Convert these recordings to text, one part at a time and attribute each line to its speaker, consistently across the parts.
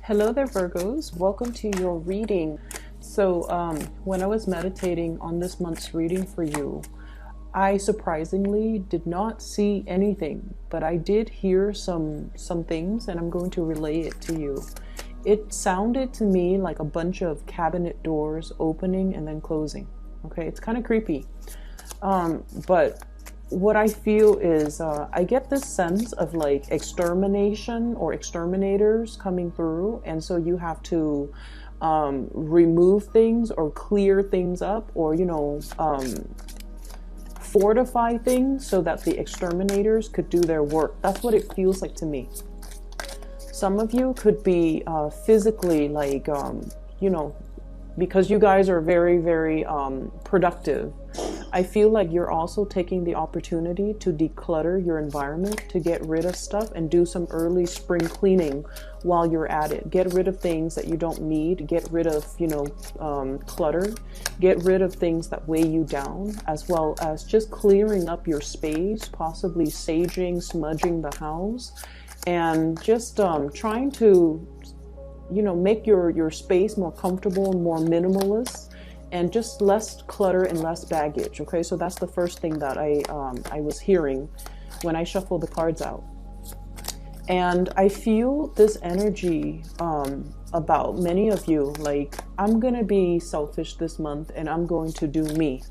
Speaker 1: Hello there, Virgos. Welcome to your reading. So when I was meditating on this month's reading for you, I surprisingly did not see anything, but I did hear some things, and I'm going to relay it to you. It sounded to me like a bunch of cabinet doors opening and then closing. Okay, it's kind of creepy. But what I feel is I get this sense of like extermination or exterminators coming through, and so you have to remove things or clear things up, or fortify things so that the exterminators could do their work. That's what it feels like to me. Some of you could be physically like because you guys are very, very productive. I feel like you're also taking the opportunity to declutter your environment, to get rid of stuff and do some early spring cleaning while you're at it. Get rid of things that you don't need, get rid of, clutter, get rid of things that weigh you down, as well as just clearing up your space, possibly saging, smudging the house, and just trying to, make your space more comfortable and more minimalist, and just less clutter and less baggage. Okay, so that's the first thing that I was hearing when I shuffled the cards out. And I feel this energy about many of you, like, I'm gonna be selfish this month and I'm going to do me.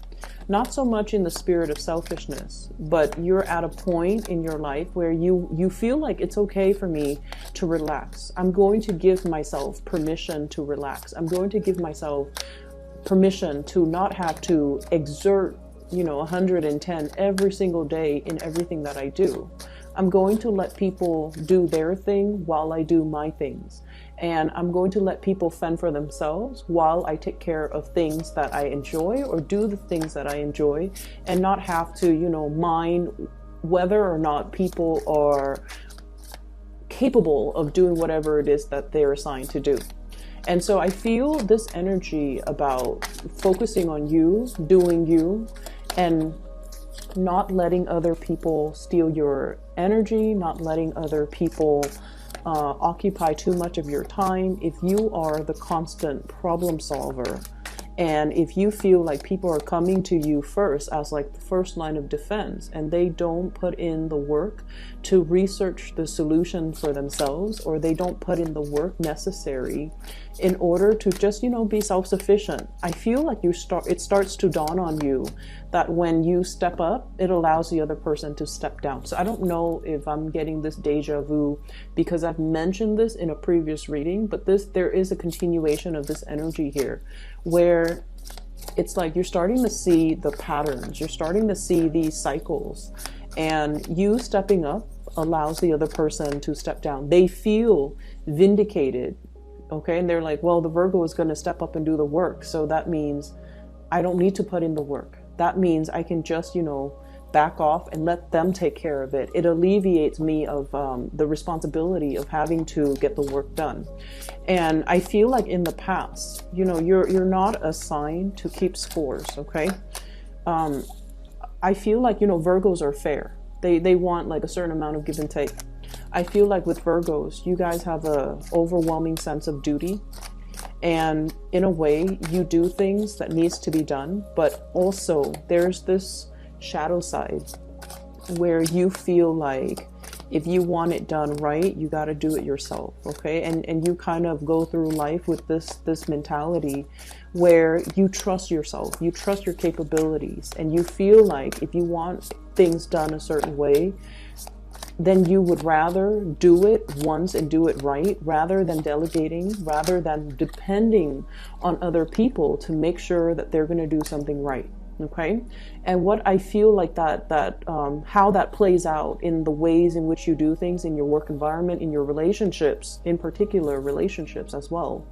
Speaker 1: Not so much in the spirit of selfishness, but you're at a point in your life where you feel like it's okay for me to relax. I'm going to give myself permission to relax. I'm going to give myself permission to not have to exert 110 every single day in everything that I do. I'm going to let people do their thing while I do my things, and I'm going to let people fend for themselves while I take care of things that I enjoy, or do the things that I enjoy, and not have to mind whether or not people are capable of doing whatever it is that they're assigned to do. And so I feel this energy about focusing on you, doing you, and not letting other people steal your energy, not letting other people occupy too much of your time. If you are the constant problem solver, and if you feel like people are coming to you first as like the first line of defense, and they don't put in the work to research the solution for themselves, or they don't put in the work necessary in order to just, be self-sufficient, I feel like it starts to dawn on you that when you step up, it allows the other person to step down. So I don't know if I'm getting this deja vu because I've mentioned this in a previous reading, but there is a continuation of this energy here, where it's like you're starting to see the patterns, you're starting to see these cycles, and you stepping up allows the other person to step down. They feel vindicated, okay? And they're like, well, the Virgo is going to step up and do the work, so that means I don't need to put in the work. That means I can just, back off and let them take care of it. It alleviates me of the responsibility of having to get the work done. And I feel like in the past, you're not assigned to keep scores, okay? I feel like, Virgos are fair. They want like a certain amount of give and take. I feel like with Virgos, you guys have a overwhelming sense of duty. And in a way, you do things that needs to be done, but also there's this shadow side where you feel like if you want it done right, you got to do it yourself, okay? And you kind of go through life with this mentality where you trust yourself, you trust your capabilities, and you feel like if you want things done a certain way, then you would rather do it once and do it right, rather than delegating, rather than depending on other people to make sure that they're going to do something right. Okay. And what I feel like how that plays out in the ways in which you do things in your work environment, in your relationships, in particular relationships as well,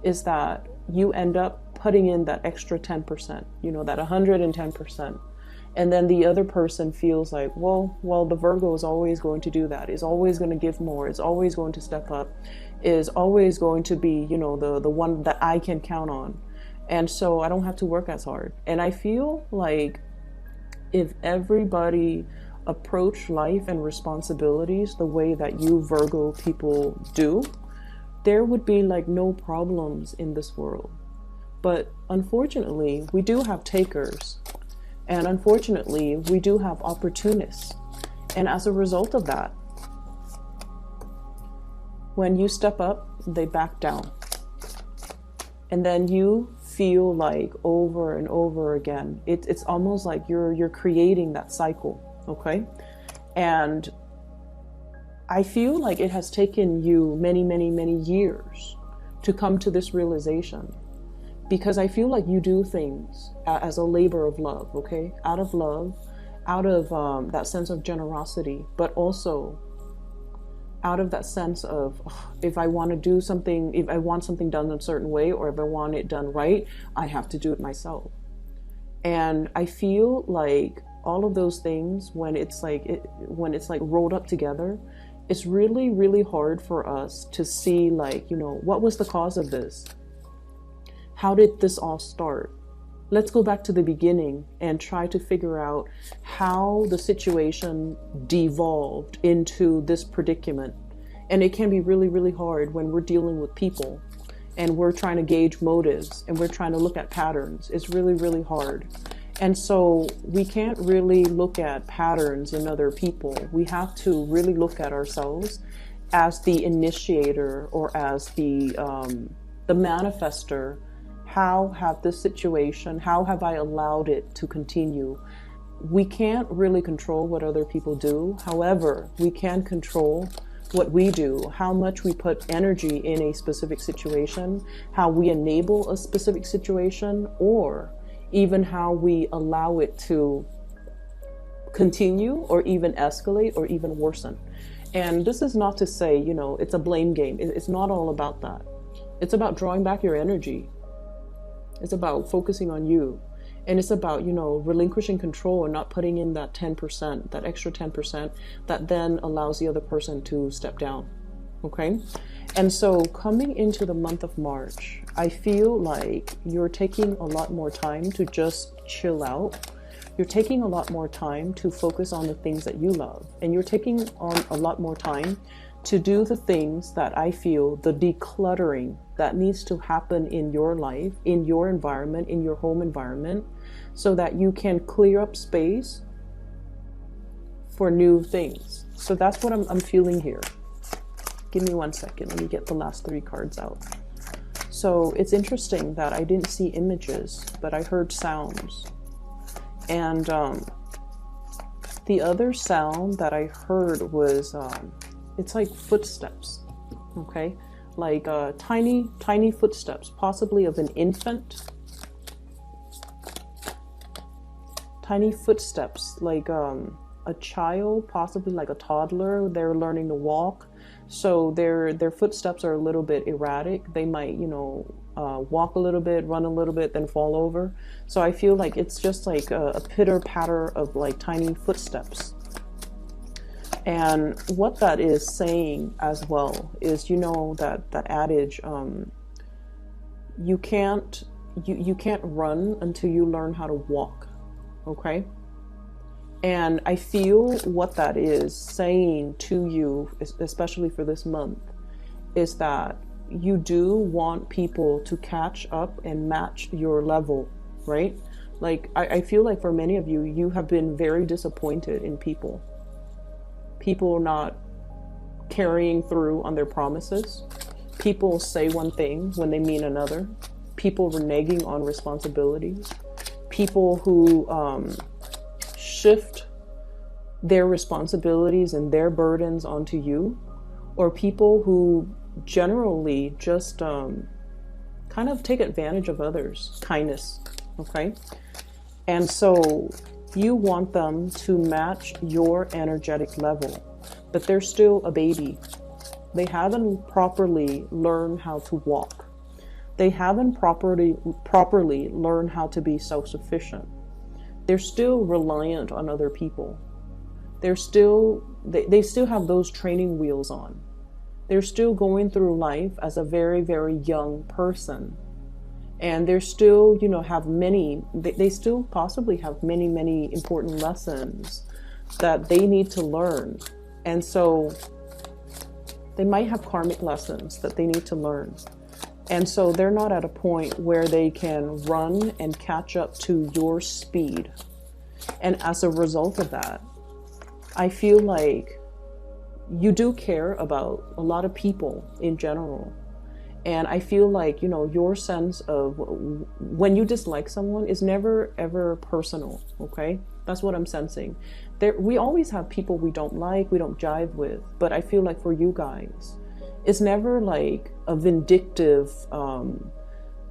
Speaker 1: is that you end up putting in that extra 10%, that 110%. And then the other person feels like, well, the Virgo is always going to do that, is always going to give more, is always going to step up, is always going to be, the one that I can count on. And so I don't have to work as hard. And I feel like if everybody approached life and responsibilities the way that you Virgo people do, there would be like no problems in this world. But unfortunately, we do have takers. And unfortunately, we do have opportunists. And as a result of that, when you step up, they back down. And then you feel like over and over again, it's almost like you're creating that cycle, okay? And I feel like it has taken you many, many, many years to come to this realization, because I feel like you do things as a labor of love, okay? Out of love, out of that sense of generosity, but also out of that sense of, if I want to do something, if I want something done a certain way, or if I want it done right, I have to do it myself. And I feel like all of those things, when it's like rolled up together, it's really, really hard for us to see, like, you know, what was the cause of this? How did this all start? Let's go back to the beginning and try to figure out how the situation devolved into this predicament. And it can be really, really hard when we're dealing with people and we're trying to gauge motives and we're trying to look at patterns. It's really, really hard. And so we can't really look at patterns in other people. We have to really look at ourselves as the initiator or as the manifester. How have this situation, how have I allowed it to continue? We can't really control what other people do. However, we can control what we do, how much we put energy in a specific situation, how we enable a specific situation, or even how we allow it to continue or even escalate or even worsen. And this is not to say, you know, it's a blame game. It's not all about that. It's about drawing back your energy. It's about focusing on you. And it's about, you know, relinquishing control and not putting in that 10%, that extra 10% that then allows the other person to step down. Okay? And so coming into the month of March, I feel like you're taking a lot more time to just chill out. You're taking a lot more time to focus on the things that you love. And you're taking on a lot more time to do the things that I feel, the decluttering that needs to happen in your life, in your environment, in your home environment, so that you can clear up space for new things. So that's what I'm feeling here. Give me 1 second. Let me get the last 3 cards out. So it's interesting that I didn't see images, but I heard sounds. And the other sound that I heard was, it's like footsteps, okay? Like tiny, tiny footsteps, possibly of an infant. Tiny footsteps, like a child, possibly like a toddler. They're learning to walk. So their footsteps are a little bit erratic. They might, you know, walk a little bit, run a little bit, then fall over. So I feel like it's just like a pitter patter of like tiny footsteps. And what that is saying as well is, you know, that adage, you can't run until you learn how to walk. Okay? And I feel what that is saying to you, especially for this month, is that you do want people to catch up and match your level, right? Like, I feel like for many of you, you have been very disappointed in people. People not carrying through on their promises. People say one thing when they mean another. People reneging on responsibilities. People who shift their responsibilities and their burdens onto you. Or people who generally just kind of take advantage of others. Kindness, okay? And so you want them to match your energetic level, but they're still a baby. They haven't properly learned how to walk. They haven't properly learned how to be self-sufficient. They're still reliant on other people. They still have those training wheels on. They're still going through life as a very, very young person. And they're still, you know, they still possibly have many, many important lessons that they need to learn. And so They might have karmic lessons that they need to learn. And so they're not at a point where they can run and catch up to your speed. And as a result of that, I feel like you do care about a lot of people in general. And I feel like, you know, your sense of when you dislike someone is never ever personal, okay? That's what I'm sensing. We always have people we don't like, we don't jive with, but I feel like for you guys, it's never like a vindictive,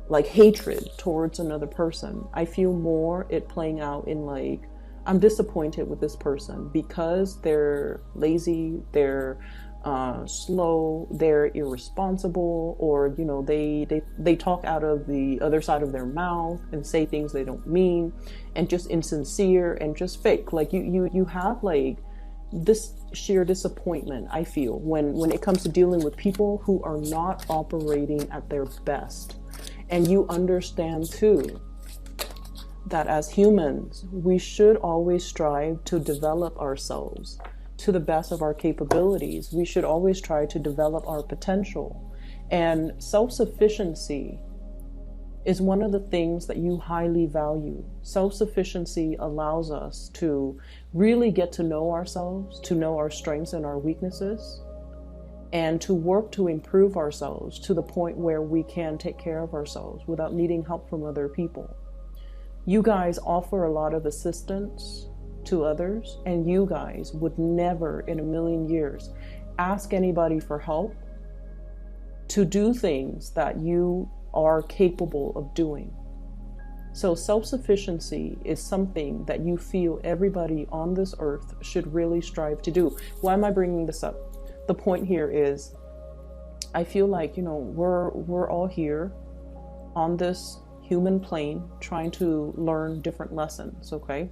Speaker 1: like hatred towards another person. I feel more it playing out in like, I'm disappointed with this person because they're lazy, they're slow, they're irresponsible, or you know, they talk out of the other side of their mouth and say things they don't mean, and just insincere and just fake. Like you have like this sheer disappointment, I feel, when it comes to dealing with people who are not operating at their best. And you understand too that as humans, we should always strive to develop ourselves to the best of our capabilities. We should always try to develop our potential. And self-sufficiency is one of the things that you highly value. Self-sufficiency allows us to really get to know ourselves, to know our strengths and our weaknesses, and to work to improve ourselves to the point where we can take care of ourselves without needing help from other people. You guys offer a lot of assistance to others, and you guys would never in a million years ask anybody for help to do things that you are capable of doing. So self-sufficiency is something that you feel everybody on this earth should really strive to do. Why am I bringing this up? The point here is, I feel like, you know, we're all here on this human plane trying to learn different lessons, okay?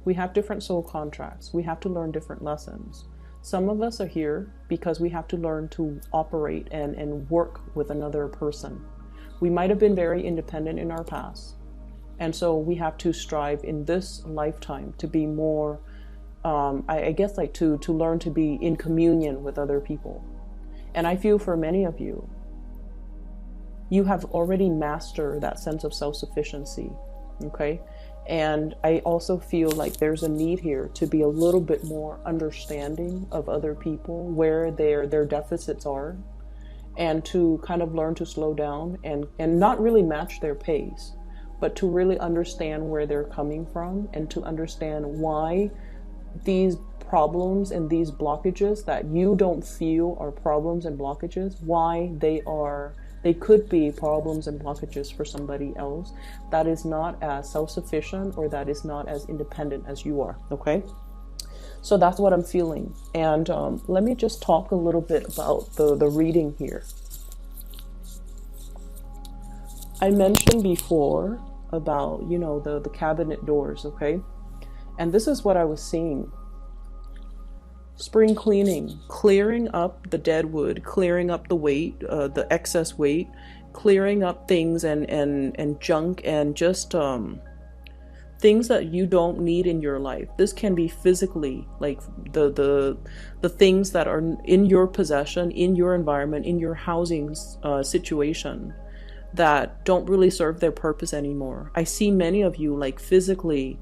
Speaker 1: We have different soul contracts. We have to learn different lessons. Some of us are here because we have to learn to operate and work with another person. We might have been very independent in our past. And so we have to strive in this lifetime to be more, I guess, like to learn to be in communion with other people. And I feel for many of you, you have already mastered that sense of self-sufficiency, okay? And I also feel like there's a need here to be a little bit more understanding of other people, where their deficits are, and to kind of learn to slow down and not really match their pace, but to really understand where they're coming from and to understand why these problems and these blockages that you don't feel are problems and blockages, why they could be problems and blockages for somebody else that is not as self-sufficient or that is not as independent as you are, okay? So that's what I'm feeling. And let me just talk a little bit about the reading here. I mentioned before about, you know, the cabinet doors, okay? And this is what I was seeing. Spring cleaning, clearing up the dead wood, clearing up the weight, the excess weight, clearing up things and junk and just things that you don't need in your life. This can be physically, like the things that are in your possession, in your environment, in your housing situation that don't really serve their purpose anymore. I see many of you like physically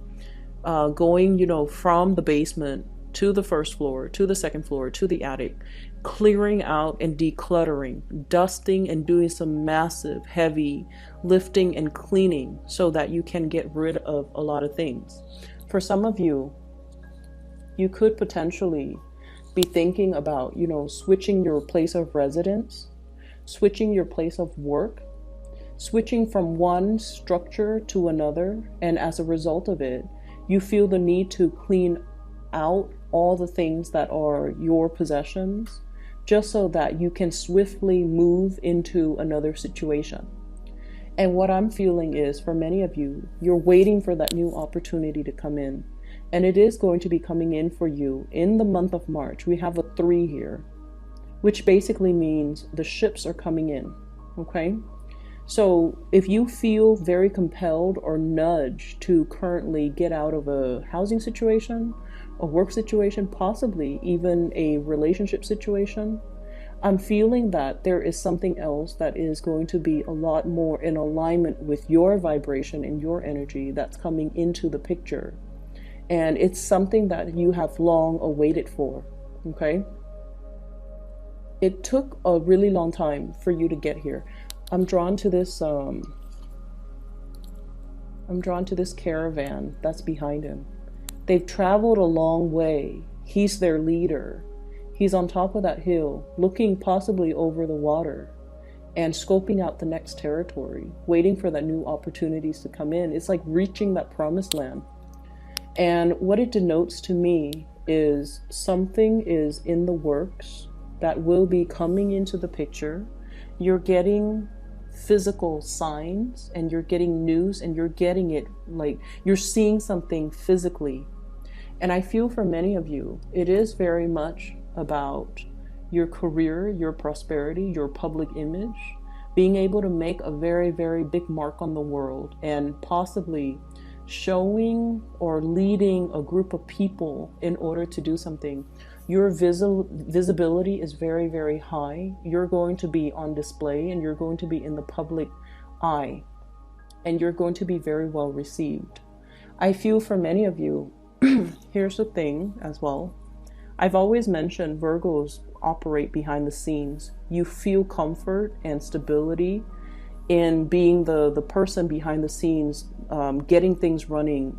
Speaker 1: going, you know, from the basement to the first floor, to the second floor, to the attic, clearing out and decluttering, dusting and doing some massive, heavy lifting and cleaning so that you can get rid of a lot of things. For some of you, you could potentially be thinking about, you know, switching your place of residence, switching your place of work, switching from one structure to another, and as a result of it, you feel the need to clean out all the things that are your possessions, just so that you can swiftly move into another situation. And what I'm feeling is, for many of you, you're waiting for that new opportunity to come in. And it is going to be coming in for you in the month of March. We have a 3 here, which basically means the ships are coming in, okay? So if you feel very compelled or nudged to currently get out of a housing situation, a work situation, possibly even a relationship situation, I'm feeling that there is something else that is going to be a lot more in alignment with your vibration and your energy that's coming into the picture. And it's something that you have long awaited for, okay? It took a really long time for you to get here. I'm drawn to this caravan that's behind him. They've traveled a long way. He's their leader. He's on top of that hill, looking possibly over the water and scoping out the next territory, waiting for that new opportunities to come in. It's like reaching that promised land. And what it denotes to me is something is in the works that will be coming into the picture. You're getting physical signs and you're getting news and you're getting it, like you're seeing something physically. And I feel for many of you, it is very much about your career, your prosperity, your public image, being able to make a very, very big mark on the world and possibly showing or leading a group of people in order to do something. Your visibility is very, very high. You're going to be on display and you're going to be in the public eye and you're going to be very well received. I feel for many of you, here's the thing as well. I've always mentioned Virgos operate behind the scenes. You feel comfort and stability in being the person behind the scenes, getting things running.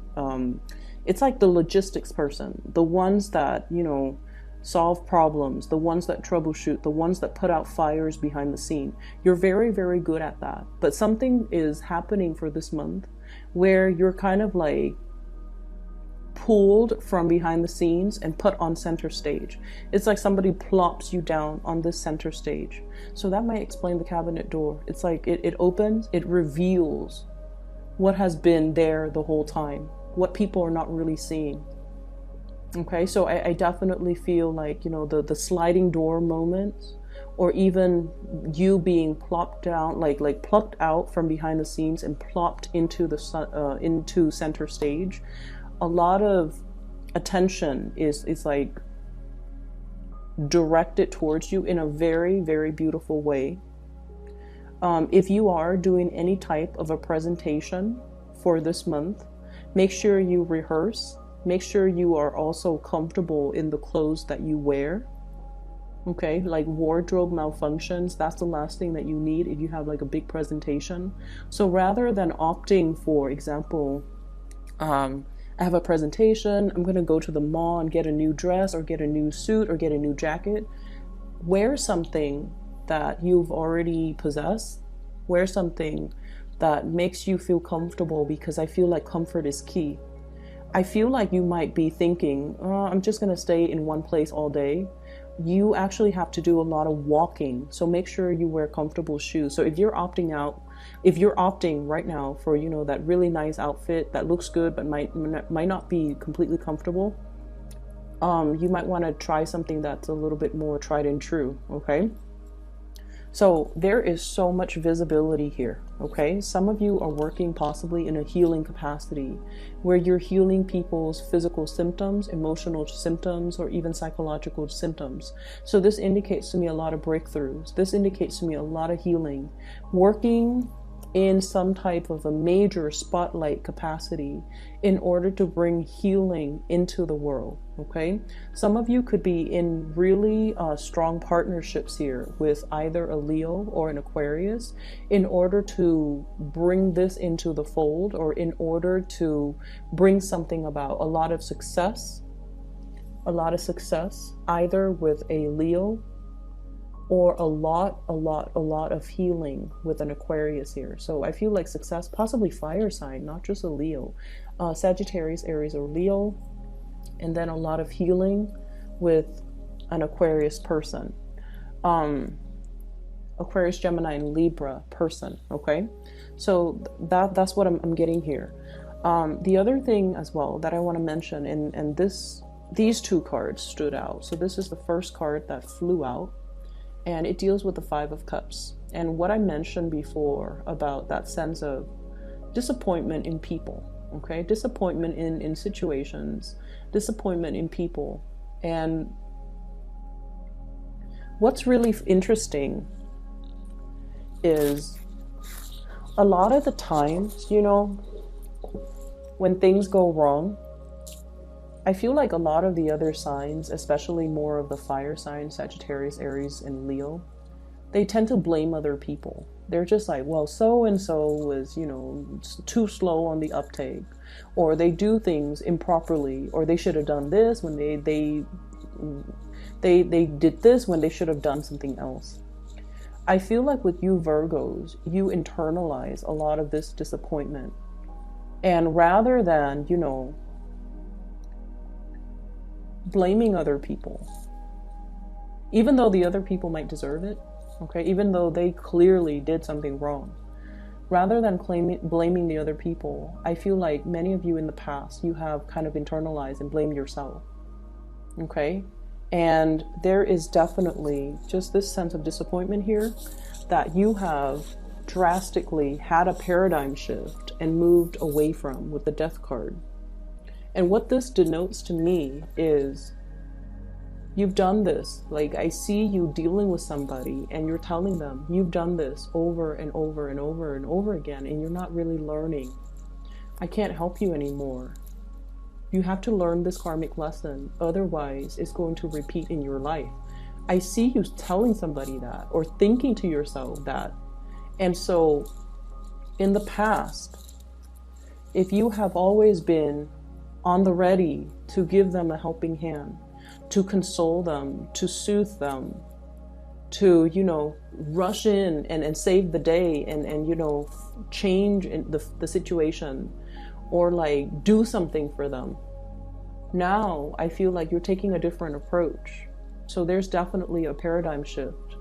Speaker 1: It's like the logistics person, the ones that, you know, solve problems, the ones that troubleshoot, the ones that put out fires behind the scene. You're very, very good at that. But something is happening for this month where you're kind of like pulled from behind the scenes and put on center stage. It's like somebody plops you down on this center stage. So that might explain the cabinet door. It's like it opens, it reveals what has been there the whole time, what people are not really seeing. Okay, so I definitely feel like, you know, the sliding door moments, or even you being plopped down, like plucked out from behind the scenes and plopped into the into center stage. A lot of attention is like directed towards you in a very, very beautiful way. If you are doing any type of a presentation for this month, make sure you rehearse. Make sure you are also comfortable in the clothes that you wear. Okay, like wardrobe malfunctions, that's the last thing that you need if you have like a big presentation. So rather than opting for example, I have a presentation, I'm going to go to the mall and get a new dress or get a new suit or get a new jacket. Wear something that you've already possessed. Wear something that makes you feel comfortable, because I feel like comfort is key. I feel like you might be thinking, oh, I'm just going to stay in one place all day. You actually have to do a lot of walking. So make sure you wear comfortable shoes. So if you're opting right now for, you know, that really nice outfit that looks good but might not be completely comfortable, you might want to try something that's a little bit more tried and true. Okay, so there is so much visibility here. Okay, some of you are working possibly in a healing capacity where you're healing people's physical symptoms, emotional symptoms, or even psychological symptoms. So this indicates to me a lot of breakthroughs. This indicates to me a lot of healing. Working in some type of a major spotlight capacity in order to bring healing into the world. Okay, some of you could be in really strong partnerships here with either a Leo or an Aquarius in order to bring this into the fold, or in order to bring something about a lot of success either with a Leo, or a lot of healing with an Aquarius here. So I feel like success, possibly fire sign, not just a Leo, Sagittarius, Aries, or Leo, and then a lot of healing with an Aquarius person, Aquarius, Gemini, and Libra person. Okay, so that's what I'm getting here. The other thing as well that I want to mention, and these two cards stood out. So this is the first card that flew out, and it deals with the Five of Cups. And what I mentioned before about that sense of disappointment in people, okay? Disappointment in situations, disappointment in people. And What's really interesting is a lot of the times, you know, when things go wrong, I feel like a lot of the other signs, especially more of the fire signs, Sagittarius, Aries, and Leo, they tend to blame other people. They're just like, well, so-and-so was, you know, too slow on the uptake, or they do things improperly, or they should have done this when they did this when they should have done something else. I feel like with you Virgos, you internalize a lot of this disappointment. And rather than, you know, blaming other people, even though the other people might deserve it, okay, even though they clearly did something wrong, rather than blaming the other people, I feel like many of you in the past, you have kind of internalized and blamed yourself, okay? And there is definitely just this sense of disappointment here that you have drastically had a paradigm shift and moved away from with the Death card. And what this denotes to me is you've done this. Like, I see you dealing with somebody and you're telling them you've done this over and over and over and over again, and you're not really learning. I can't help you anymore. You have to learn this karmic lesson. Otherwise, it's going to repeat in your life. I see you telling somebody that or thinking to yourself that. And so in the past, if you have always been on the ready to give them a helping hand, to console them, to soothe them, to, you know, rush in and save the day and you know, change in the situation, or like do something for them. Now I feel like you're taking a different approach. So there's definitely a paradigm shift.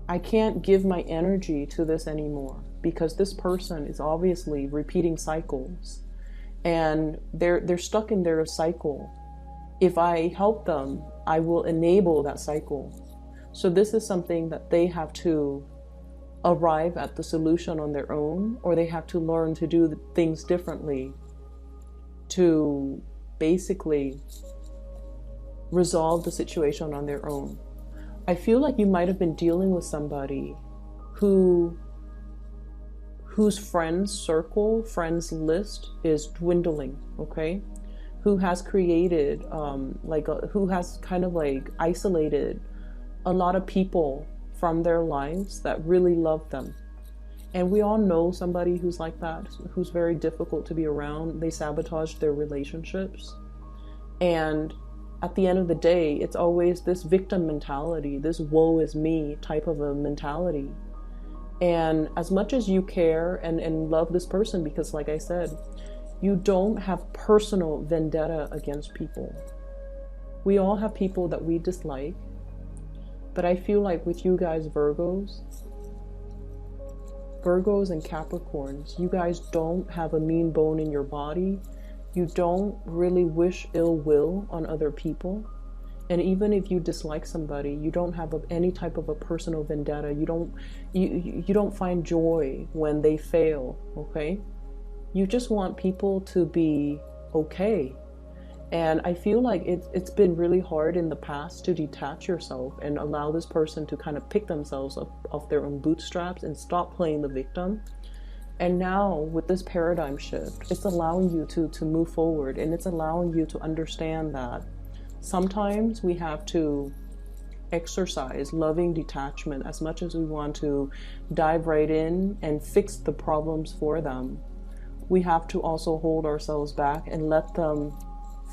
Speaker 1: I can't give my energy to this anymore because this person is obviously repeating cycles. And they're stuck in their cycle. If I help them, I will enable that cycle. So this is something that they have to arrive at the solution on their own, or they have to learn to do things differently to basically resolve the situation on their own. I feel like you might have been dealing with somebody whose friends circle, friends list is dwindling, okay? Who has created, who has kind of like isolated a lot of people from their lives that really love them. And we all know somebody who's like that, who's very difficult to be around. They sabotage their relationships. And at the end of the day, it's always this victim mentality, this woe is me type of a mentality. And as much as you care and love this person, because like I said, you don't have personal vendetta against people. We all have people that we dislike, but I feel like with you guys Virgos and Capricorns, you guys don't have a mean bone in your body. You don't really wish ill will on other people. And even if you dislike somebody, you don't have any type of a personal vendetta. You don't find joy when they fail, okay? You just want people to be okay. And I feel like it's been really hard in the past to detach yourself and allow this person to kind of pick themselves up off their own bootstraps and stop playing the victim. And now with this paradigm shift, it's allowing you to move forward, and it's allowing you to understand that sometimes we have to exercise loving detachment as much as we want to dive right in and fix the problems for them. We have to also hold ourselves back and let them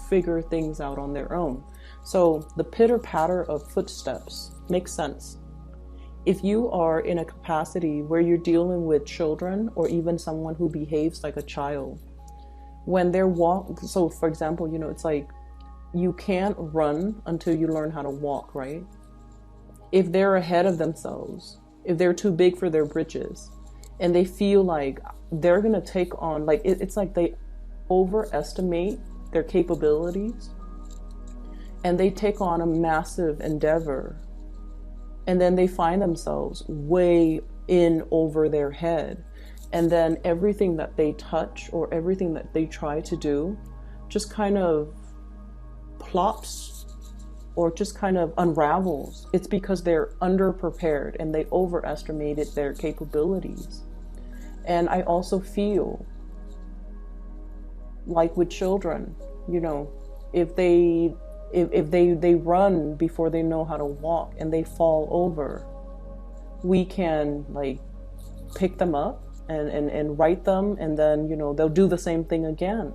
Speaker 1: figure things out on their own. So the pitter-patter of footsteps makes sense. If you are in a capacity where you're dealing with children or even someone who behaves like a child, when they're so for example, you know, it's like you can't run until you learn how to walk, right? If they're ahead of themselves, if they're too big for their britches, and they feel like they're gonna take on, like it's like they overestimate their capabilities and they take on a massive endeavor, and then they find themselves way in over their head, and then everything that they touch or everything that they try to do just kind of plops or just kind of unravels, it's because they're underprepared and they overestimated their capabilities. And I also feel like with children, you know, if they run before they know how to walk and they fall over, we can like pick them up and right them, and then, you know, they'll do the same thing again.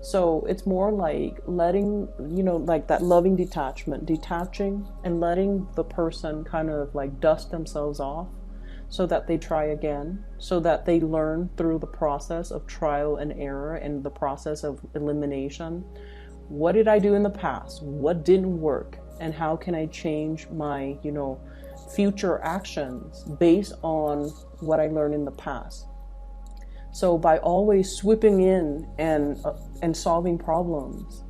Speaker 1: So it's more like letting, you know, like that loving detachment, detaching and letting the person kind of like dust themselves off so that they try again, so that they learn through the process of trial and error and the process of elimination. What did I do in the past? What didn't work? And how can I change my, you know, future actions based on what I learned in the past? So by always swooping in and solving problems,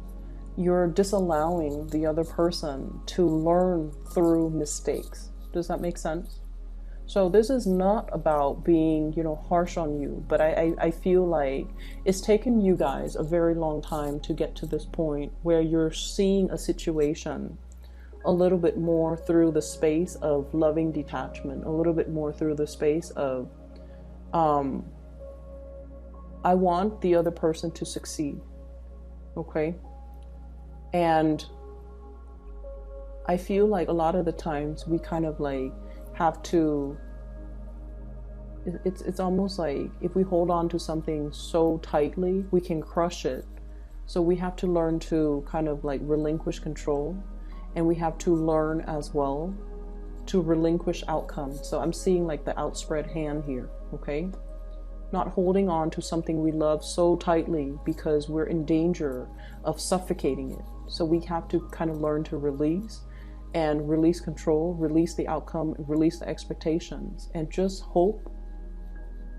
Speaker 1: you're disallowing the other person to learn through mistakes. Does that make sense? So this is not about being, you know, harsh on you, but I feel like it's taken you guys a very long time to get to this point where you're seeing a situation a little bit more through the space of loving detachment, a little bit more through the space of, I want the other person to succeed, okay? And I feel like a lot of the times we kind of like have to, it's almost like if we hold on to something so tightly, we can crush it. So we have to learn to kind of like relinquish control, and we have to learn as well to relinquish outcomes. So I'm seeing like the outspread hand here, okay? Not holding on to something we love so tightly because we're in danger of suffocating it. So we have to kind of learn to release and release control, release the outcome, release the expectations, and just hope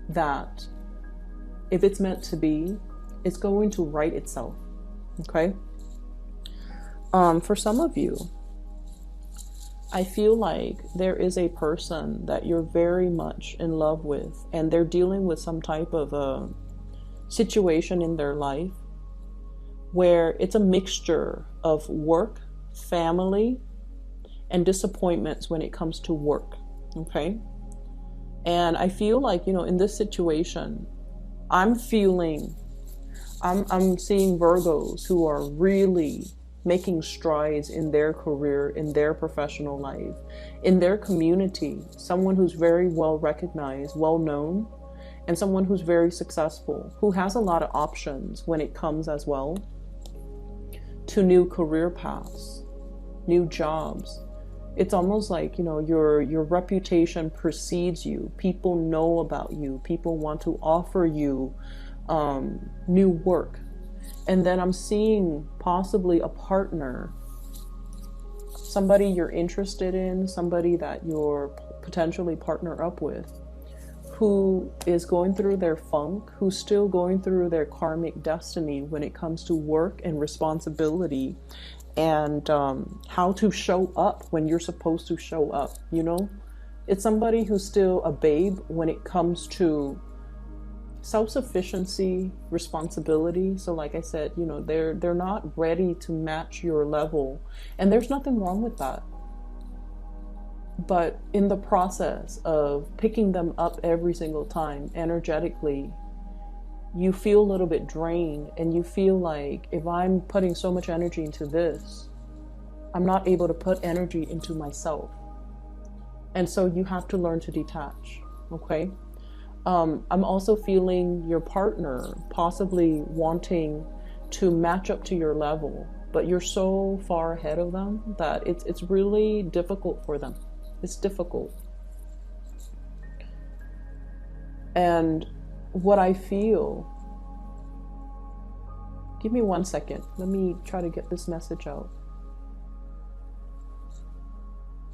Speaker 1: that if it's meant to be, it's going to right itself, okay? For some of you, I feel like there is a person that you're very much in love with, and they're dealing with some type of a situation in their life where it's a mixture of work, family, and disappointments when it comes to work, okay? And I feel like, you know, in this situation, I'm seeing Virgos who are really making strides in their career, in their professional life, in their community, someone who's very well recognized, well known, and someone who's very successful, who has a lot of options when it comes as well to new career paths, new jobs. It's almost like, you know, your reputation precedes you. People know about you. People want to offer you new work. And then I'm seeing possibly a partner, somebody you're interested in, somebody that you're potentially partner up with, who is going through their funk, who's still going through their karmic destiny when it comes to work and responsibility, and how to show up when you're supposed to show up, you know? It's somebody who's still a babe when it comes to self-sufficiency, responsibility. So like I said, you know, they're not ready to match your level, and there's nothing wrong with that. But in the process of picking them up every single time energetically, you feel a little bit drained, and you feel like, if I'm putting so much energy into this, I'm not able to put energy into myself. And so you have to learn to detach, okay? I'm also feeling your partner possibly wanting to match up to your level, but you're so far ahead of them that it's really difficult for them. It's difficult. And what I feel, give me 1 second. Let me try to get this message out.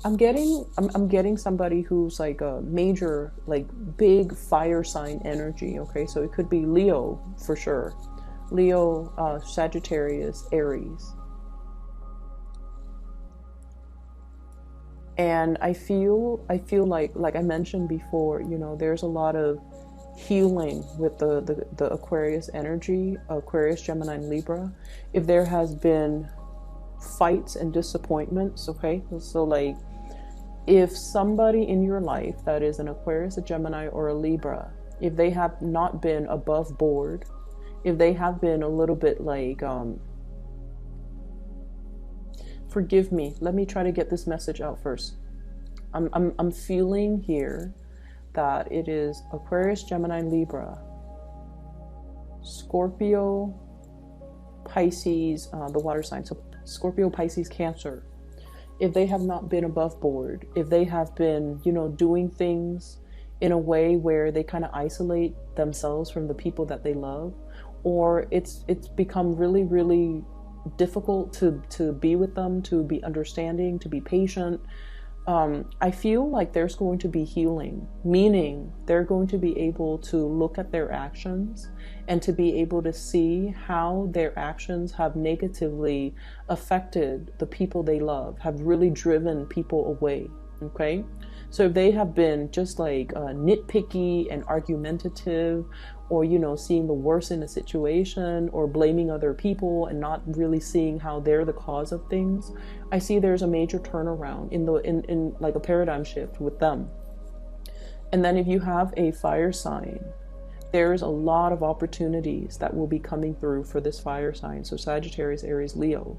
Speaker 1: I'm getting somebody who's like a major, like big fire sign energy, okay? So it could be Leo for sure. Leo, Sagittarius, Aries. And I feel like I mentioned before, you know, there's a lot of healing with the Aquarius energy, Aquarius, Gemini, and Libra. If there has been fights and disappointments, okay? So like, if somebody in your life that is an Aquarius, a Gemini, or a Libra, if they have not been above board, if they have been a little bit like, forgive me, let me try to get this message out first. I'm feeling here that it is Aquarius, Gemini, Libra, Scorpio, Pisces, the water sign, so Scorpio, Pisces, Cancer. If they have not been above board, if they have been, you know, doing things in a way where they kind of isolate themselves from the people that they love, or it's become really, really difficult to be with them, to be understanding, to be patient, I feel like there's going to be healing, meaning they're going to be able to look at their actions and to be able to see how their actions have negatively affected the people they love, have really driven people away. Okay, so if they have been just like nitpicky and argumentative, or, you know, seeing the worst in a situation, or blaming other people and not really seeing how they're the cause of things, I see there's a major turnaround in like a paradigm shift with them. And then if you have a fire sign, there's a lot of opportunities that will be coming through for this fire sign. So Sagittarius, Aries, Leo.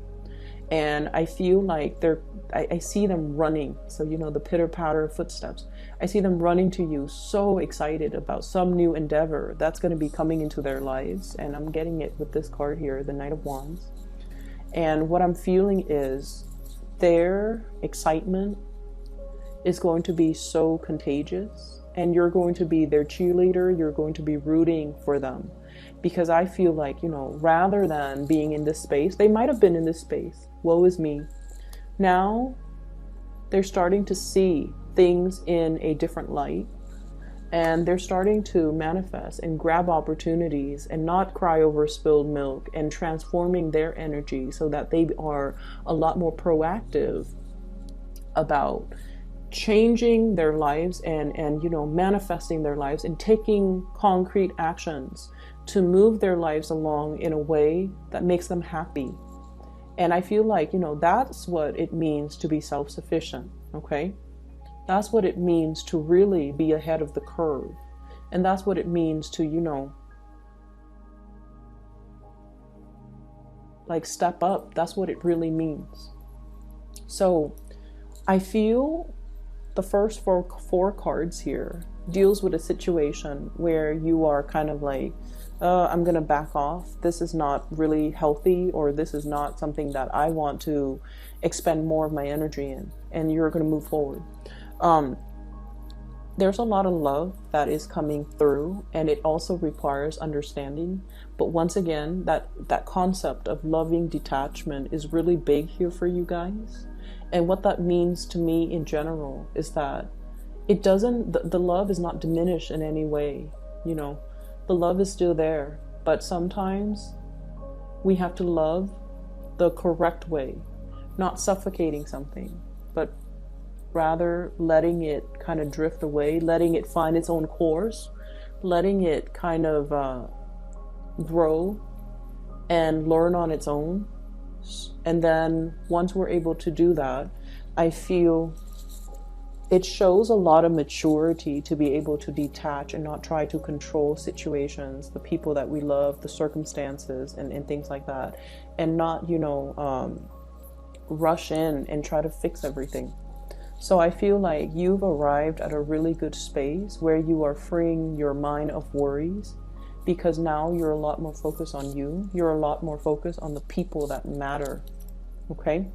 Speaker 1: And I feel like I see them running. So, you know, the pitter patter footsteps. I see them running to you, so excited about some new endeavor that's going to be coming into their lives. And I'm getting it with this card here, the Knight of Wands. And what I'm feeling is their excitement is going to be so contagious. And you're going to be their cheerleader. You're going to be rooting for them. Because I feel like, you know, rather than being in this space, they might have been in this space. Woe is me. Now they're starting to see things in a different light, and they're starting to manifest and grab opportunities and not cry over spilled milk, and transforming their energy so that they are a lot more proactive about changing their lives and you know, manifesting their lives and taking concrete actions to move their lives along in a way that makes them happy. And I feel like, you know, that's what it means to be self-sufficient, okay? That's what it means to really be ahead of the curve. And that's what it means to, you know, like step up. That's what it really means. So I feel the first four cards here deals with a situation where you are kind of like, I'm going to back off. This is not really healthy, or this is not something that I want to expend more of my energy in. And you're going to move forward. There's a lot of love that is coming through, and it also requires understanding. But once again, that concept of loving detachment is really big here for you guys. And what that means to me in general is that it doesn't, the love is not diminished in any way, you know. The love is still there, but sometimes we have to love the correct way, not suffocating something, but rather letting it kind of drift away, letting it find its own course, letting it kind of grow and learn on its own. And then once we're able to do that, I feel it shows a lot of maturity to be able to detach and not try to control situations, the people that we love, the circumstances, and things like that. And not, you know, rush in and try to fix everything. So I feel like you've arrived at a really good space where you are freeing your mind of worries, because now you're a lot more focused on you. You're a lot more focused on the people that matter. Okay?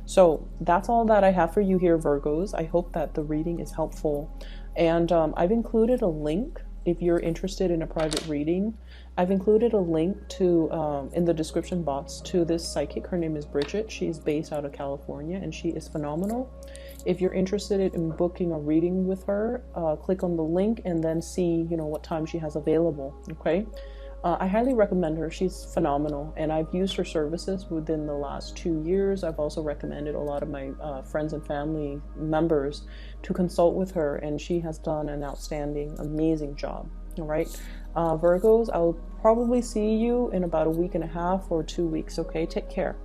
Speaker 1: So that's all that I have for you here, Virgos. I hope that the reading is helpful. And I've included a link if you're interested in a private reading. I've included a link to in the description box to this psychic. Her name is Bridget. She's based out of California, and she is phenomenal. If you're interested in booking a reading with her, click on the link and then see, you know, what time she has available. Okay. I highly recommend her. She's phenomenal, and I've used her services within the last 2 years. I've also recommended a lot of my friends and family members to consult with her, and she has done an outstanding, amazing job. All right, Virgos, I'll probably see you in about a week and a half or 2 weeks. Okay, take care.